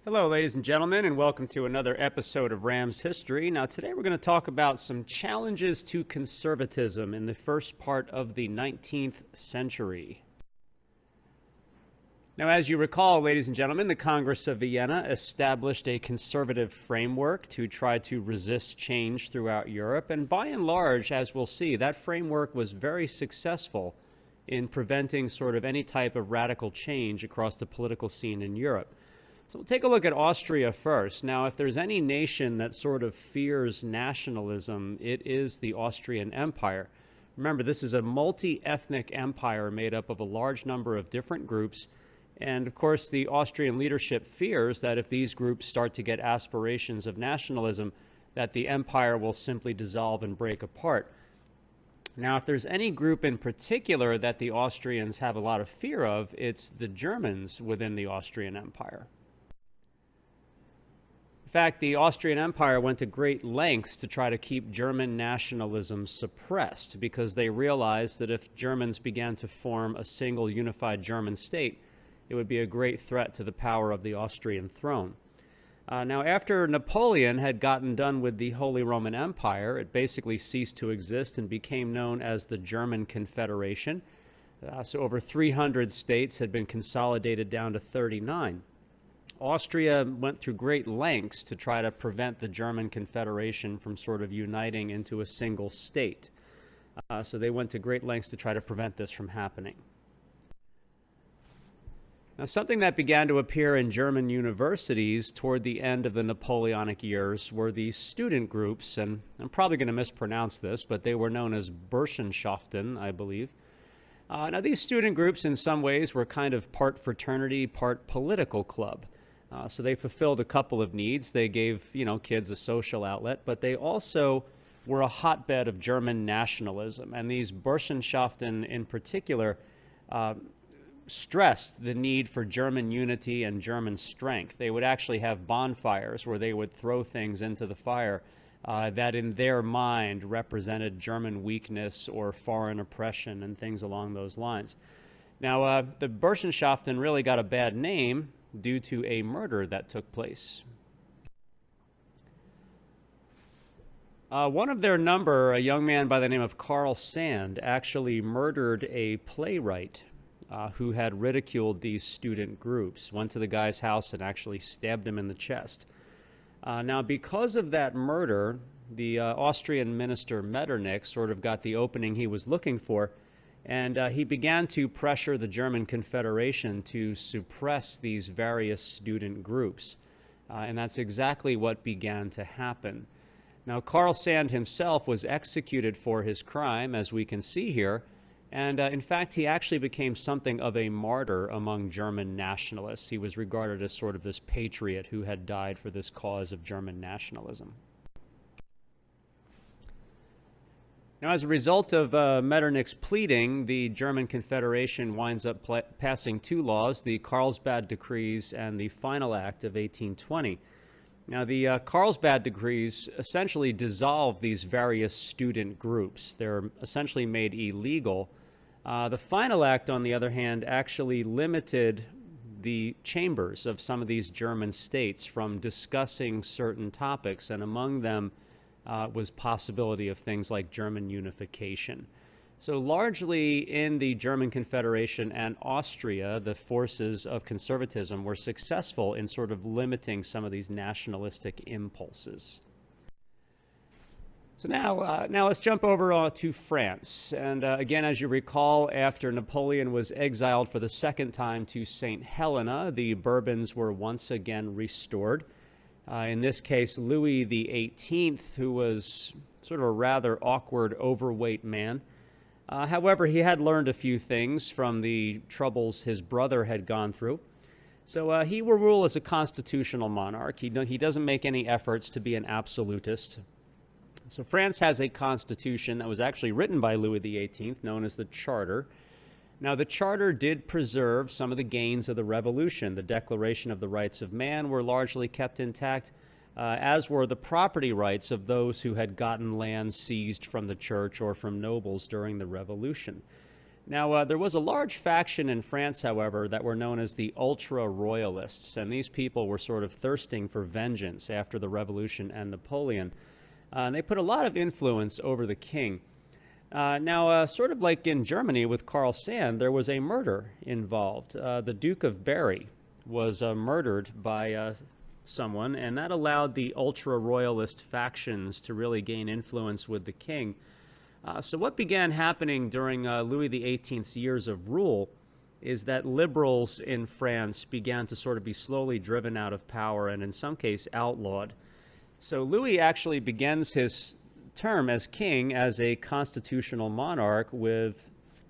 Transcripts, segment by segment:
Hello, ladies and gentlemen, and welcome to another episode of Rams History. Now, today we're going to talk about some challenges to conservatism in the first part of the 19th century. Now, as you recall, ladies and gentlemen, the Congress of Vienna established a conservative framework to try to resist change throughout Europe, and by and large, as we'll see, that framework was very successful in preventing sort of any type of radical change across the political scene in Europe. So we'll take a look at Austria first. Now, if there's any nation that sort of fears nationalism, it is the Austrian Empire. Remember, this is a multi-ethnic empire made up of a large number of different groups. And of course, the Austrian leadership fears that if these groups start to get aspirations of nationalism, that the empire will simply dissolve and break apart. Now, if there's any group in particular that the Austrians have a lot of fear of, it's the Germans within the Austrian Empire. In fact, the Austrian Empire went to great lengths to try to keep German nationalism suppressed because they realized that if Germans began to form a single unified German state, it would be a great threat to the power of the Austrian throne. Now, after Napoleon had gotten done with the Holy Roman Empire, it basically ceased to exist and became known as the German Confederation. So over 300 states had been consolidated down to 39. Austria went through great lengths to try to prevent the German Confederation from sort of uniting into a single state. So they went to great lengths to try to prevent this from happening. Now, something that began to appear in German universities toward the end of the Napoleonic years were these student groups, and I'm probably going to mispronounce this, but they were known as Burschenschaften, I believe. Now, these student groups in some ways were kind of part fraternity, part political club. So they fulfilled a couple of needs. They gave, kids a social outlet, but they also were a hotbed of German nationalism. And these Burschenschaften in particular stressed the need for German unity and German strength. They would actually have bonfires where they would throw things into the fire that in their mind represented German weakness or foreign oppression and things along those lines. Now, the Burschenschaften really got a bad name due to a murder that took place. One of their number, a young man by the name of Karl Sand, actually murdered a playwright who had ridiculed these student groups, went to the guy's house and actually stabbed him in the chest. Now, because of that murder, the Austrian minister Metternich sort of got the opening he was looking for, and he began to pressure the German Confederation to suppress these various student groups. And that's exactly what began to happen. Now, Karl Sand himself was executed for his crime, as we can see here, and in fact, he actually became something of a martyr among German nationalists. He was regarded as sort of this patriot who had died for this cause of German nationalism. Now, as a result of Metternich's pleading, the German Confederation winds up passing two laws, the Carlsbad Decrees and the Final Act of 1820. Now, the Carlsbad Decrees essentially dissolve these various student groups. They're essentially made illegal. The Final Act, on the other hand, actually limited the chambers of some of these German states from discussing certain topics, and among them was possibility of things like German unification. So largely in the German Confederation and Austria, the forces of conservatism were successful in sort of limiting some of these nationalistic impulses. So now let's jump over to France. And again, as you recall, after Napoleon was exiled for the second time to St. Helena, the Bourbons were once again restored. In this case, Louis XVIII, who was sort of a rather awkward, overweight man. However, he had learned a few things from the troubles his brother had gone through. So he will rule as a constitutional monarch. He doesn't make any efforts to be an absolutist. So France has a constitution that was actually written by Louis XVIII, known as the Charter. Now, the Charter did preserve some of the gains of the Revolution. The Declaration of the Rights of Man were largely kept intact, as were the property rights of those who had gotten land seized from the church or from nobles during the Revolution. Now, there was a large faction in France, however, that were known as the ultra-royalists, and these people were sort of thirsting for vengeance after the Revolution and Napoleon. And they put a lot of influence over the king. Now, sort of like in Germany with Karl Sand, there was a murder involved. The Duke of Berry was murdered by someone, and that allowed the ultra-royalist factions to really gain influence with the king. So what began happening during Louis XVIII's years of rule is that liberals in France began to sort of be slowly driven out of power and in some case outlawed. So Louis actually begins his term as king as a constitutional monarch with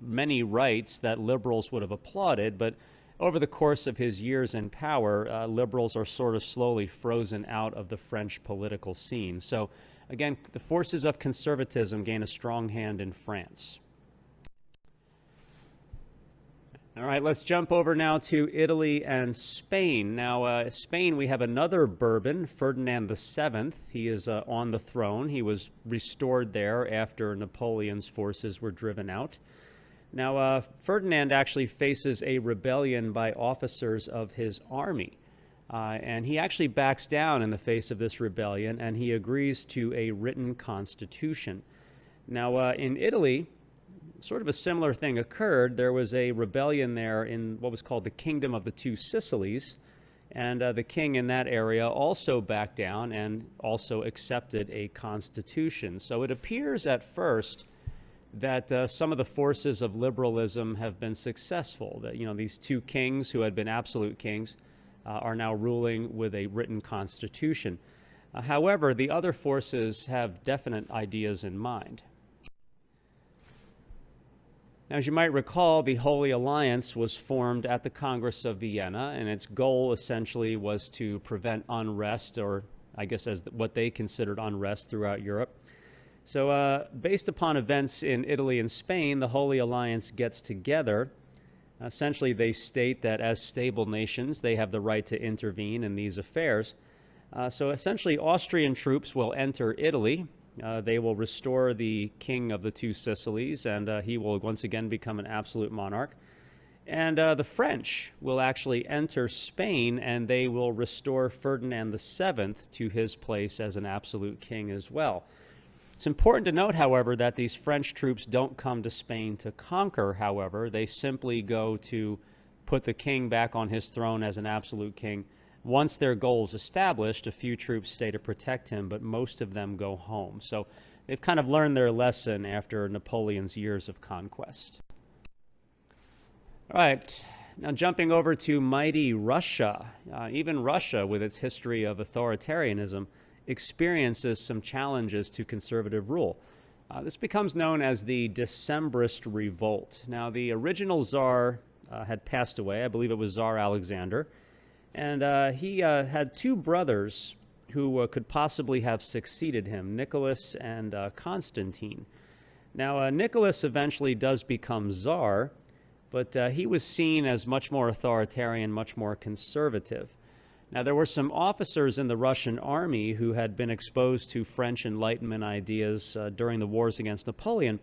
many rights that liberals would have applauded, but over the course of his years in power, liberals are sort of slowly frozen out of the French political scene. So again, the forces of conservatism gain a strong hand in France. All right, let's jump over now to Italy and Spain. Now, Spain, we have another Bourbon, Ferdinand VII. He is on the throne. He was restored there after Napoleon's forces were driven out. Now, Ferdinand actually faces a rebellion by officers of his army. And he actually backs down in the face of this rebellion, and he agrees to a written constitution. Now, in Italy, sort of a similar thing occurred. There was a rebellion there in what was called the Kingdom of the Two Sicilies, and the king in that area also backed down and also accepted a constitution. So it appears at first that some of the forces of liberalism have been successful, that, you know, these two kings who had been absolute kings are now ruling with a written constitution. However, the other forces have definite ideas in mind. Now, as you might recall, the Holy Alliance was formed at the Congress of Vienna, and its goal essentially was to prevent unrest, or I guess as what they considered unrest throughout Europe. So based upon events in Italy and Spain, the Holy Alliance gets together. Essentially, they state that as stable nations, they have the right to intervene in these affairs. So essentially, Austrian troops will enter Italy. They will restore the king of the two Sicilies, and he will once again become an absolute monarch. And the French will actually enter Spain, and they will restore Ferdinand VII to his place as an absolute king as well. It's important to note, however, that these French troops don't come to Spain to conquer, however. They simply go to put the king back on his throne as an absolute king. Once their goal is established, a few troops stay to protect him, but most of them go home. So they've kind of learned their lesson after Napoleon's years of conquest. All right, now jumping over to mighty Russia. Even Russia, with its history of authoritarianism, experiences some challenges to conservative rule. This becomes known as the Decembrist Revolt. Now, the original Tsar had passed away. I believe it was Tsar Alexander. And he had two brothers who could possibly have succeeded him, Nicholas and Constantine. Now, Nicholas eventually does become Tsar, but he was seen as much more authoritarian, much more conservative. Now, there were some officers in the Russian army who had been exposed to French Enlightenment ideas during the wars against Napoleon,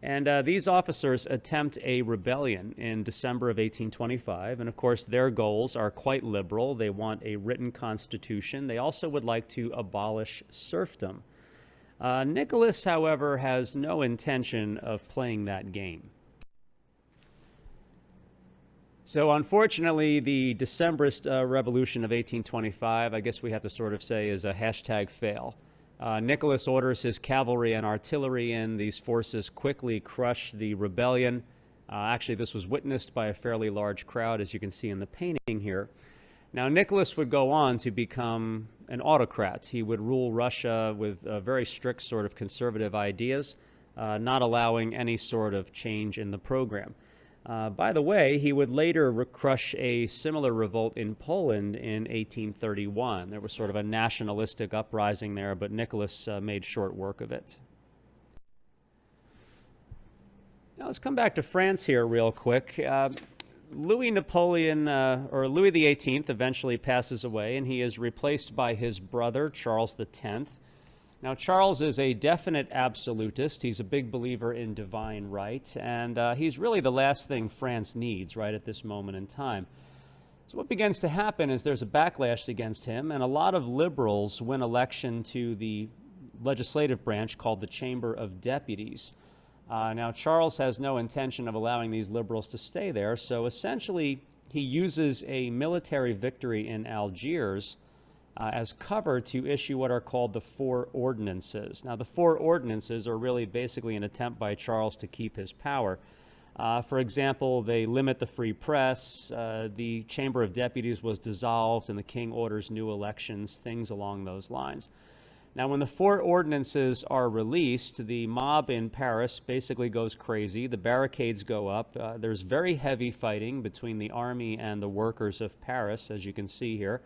and these officers attempt a rebellion in December of 1825, and of course their goals are quite liberal. They want a written constitution. They also would like to abolish serfdom. Nicholas, however, has no intention of playing that game. So unfortunately, the Decembrist Revolution of 1825, I guess we have to sort of say, is a hashtag fail. Nicholas orders his cavalry and artillery in. These forces quickly crush the rebellion. Actually, this was witnessed by a fairly large crowd, as you can see in the painting here. Now, Nicholas would go on to become an autocrat. He would rule Russia with very strict sort of conservative ideas, not allowing any sort of change in the program. By the way, he would later crush a similar revolt in Poland in 1831. There was sort of a nationalistic uprising there, but Nicholas made short work of it. Now let's come back to France here real quick. Louis XVIII eventually passes away, and he is replaced by his brother, Charles X. Now, Charles is a definite absolutist. He's a big believer in divine right, and he's really the last thing France needs right at this moment in time. So what begins to happen is there's a backlash against him, and a lot of liberals win election to the legislative branch called the Chamber of Deputies. Now, Charles has no intention of allowing these liberals to stay there, so essentially he uses a military victory in Algiers as cover to issue what are called the Four Ordinances. Now, the Four Ordinances are really basically an attempt by Charles to keep his power. For example, they limit the free press, the Chamber of Deputies was dissolved, and the king orders new elections, things along those lines. Now, when the Four Ordinances are released, the mob in Paris basically goes crazy. The barricades go up. There's very heavy fighting between the army and the workers of Paris, as you can see here.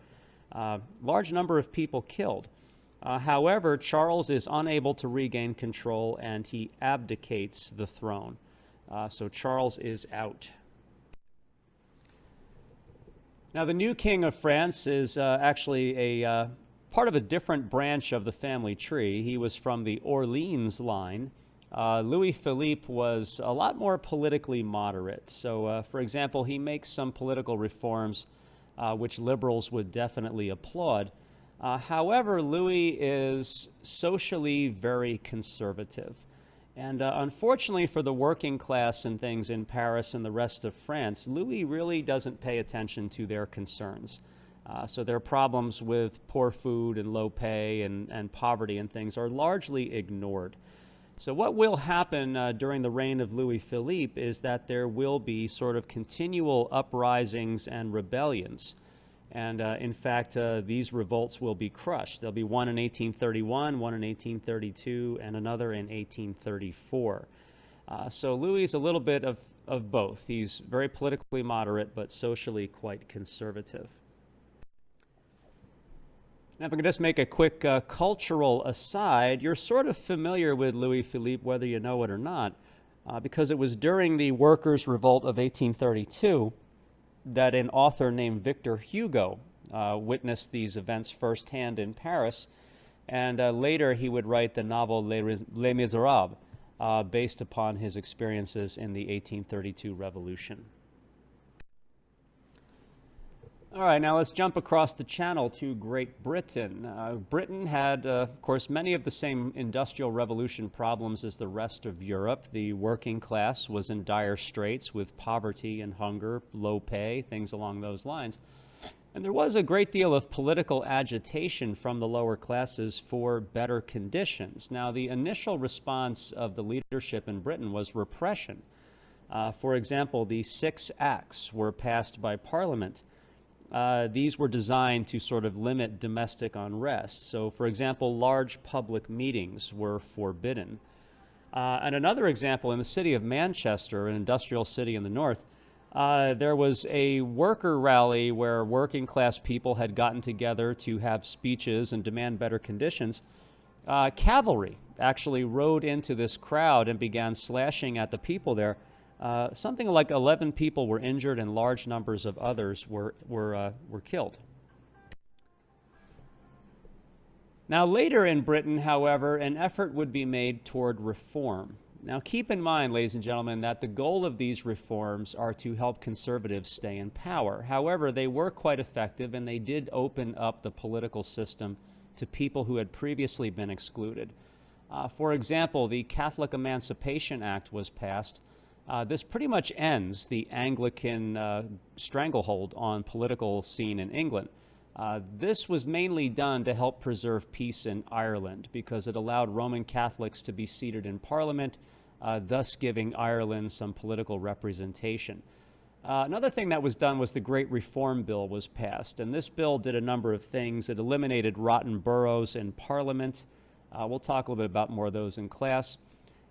Large number of people killed. However, Charles is unable to regain control, and he abdicates the throne. So Charles is out. Now, the new king of France is actually a part of a different branch of the family tree. He was from the Orleans line. Louis Philippe was a lot more politically moderate. So, for example, he makes some political reforms which liberals would definitely applaud. However, Louis is socially very conservative. And unfortunately for the working class and things in Paris and the rest of France, Louis really doesn't pay attention to their concerns. So their problems with poor food and low pay and poverty and things are largely ignored. So what will happen during the reign of Louis Philippe is that there will be sort of continual uprisings and rebellions. And in fact, these revolts will be crushed. There'll be one in 1831, one in 1832, and another in 1834. So Louis is a little bit of both. He's very politically moderate, but socially quite conservative. Now, if I could just make a quick cultural aside, you're sort of familiar with Louis Philippe, whether you know it or not, because it was during the Workers' Revolt of 1832 that an author named Victor Hugo witnessed these events firsthand in Paris, and later he would write the novel Les Miserables, based upon his experiences in the 1832 Revolution. All right, now let's jump across the channel to Great Britain. Britain had, of course, many of the same Industrial Revolution problems as the rest of Europe. The working class was in dire straits with poverty and hunger, low pay, things along those lines. And there was a great deal of political agitation from the lower classes for better conditions. Now, the initial response of the leadership in Britain was repression. For example, the 6 Acts were passed by Parliament. These were designed to sort of limit domestic unrest. So, for example, large public meetings were forbidden. And another example, in the city of Manchester, an industrial city in the north, there was a worker rally where working class people had gotten together to have speeches and demand better conditions. Cavalry actually rode into this crowd and began slashing at the people there. Something like 11 people were injured and large numbers of others were killed. Now, later in Britain, however, an effort would be made toward reform. Now, keep in mind, ladies and gentlemen, that the goal of these reforms are to help conservatives stay in power. However, they were quite effective, and they did open up the political system to people who had previously been excluded. For example, the Catholic Emancipation Act was passed. This pretty much ends the Anglican stranglehold on political scene in England. This was mainly done to help preserve peace in Ireland because it allowed Roman Catholics to be seated in Parliament, thus giving Ireland some political representation. Another thing that was done was the Great Reform Bill was passed, and this bill did a number of things. It eliminated rotten boroughs in Parliament. We'll talk a little bit about more of those in class.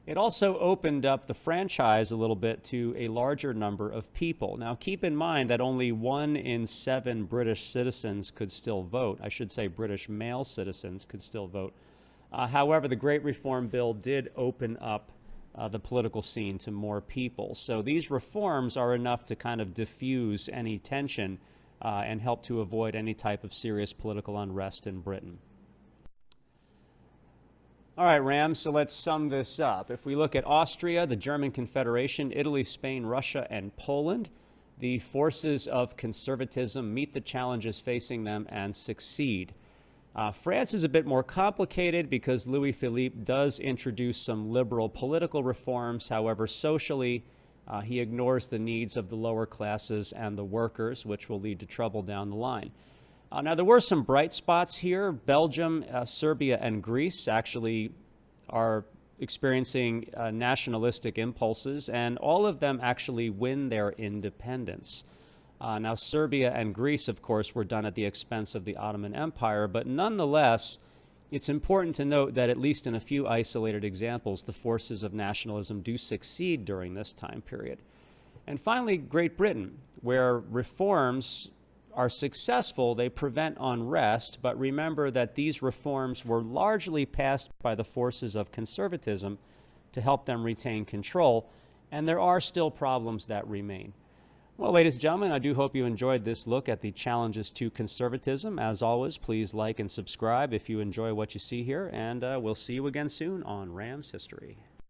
It also opened up the franchise a little bit to a larger number of people. Now, keep in mind that only 1 in 7 British citizens could still vote. I should say British male citizens could still vote. However, the Great Reform Bill did open up the political scene to more people. So these reforms are enough to kind of diffuse any tension and help to avoid any type of serious political unrest in Britain. All right, Ram, so let's sum this up. If we look at Austria, the German Confederation, Italy, Spain, Russia, and Poland, the forces of conservatism meet the challenges facing them and succeed. France is a bit more complicated because Louis Philippe does introduce some liberal political reforms. However, socially, he ignores the needs of the lower classes and the workers, which will lead to trouble down the line. Now, there were some bright spots here. Belgium, Serbia, and Greece actually are experiencing nationalistic impulses, and all of them actually win their independence. Now, Serbia and Greece, of course, were done at the expense of the Ottoman Empire, but nonetheless, it's important to note that at least in a few isolated examples, the forces of nationalism do succeed during this time period. And finally, Great Britain, where reforms are successful, they prevent unrest, but remember that these reforms were largely passed by the forces of conservatism to help them retain control, and there are still problems that remain. Well, ladies and gentlemen, I do hope you enjoyed this look at the challenges to conservatism. As always, please like and subscribe if you enjoy what you see here, and we'll see you again soon on Ram's History.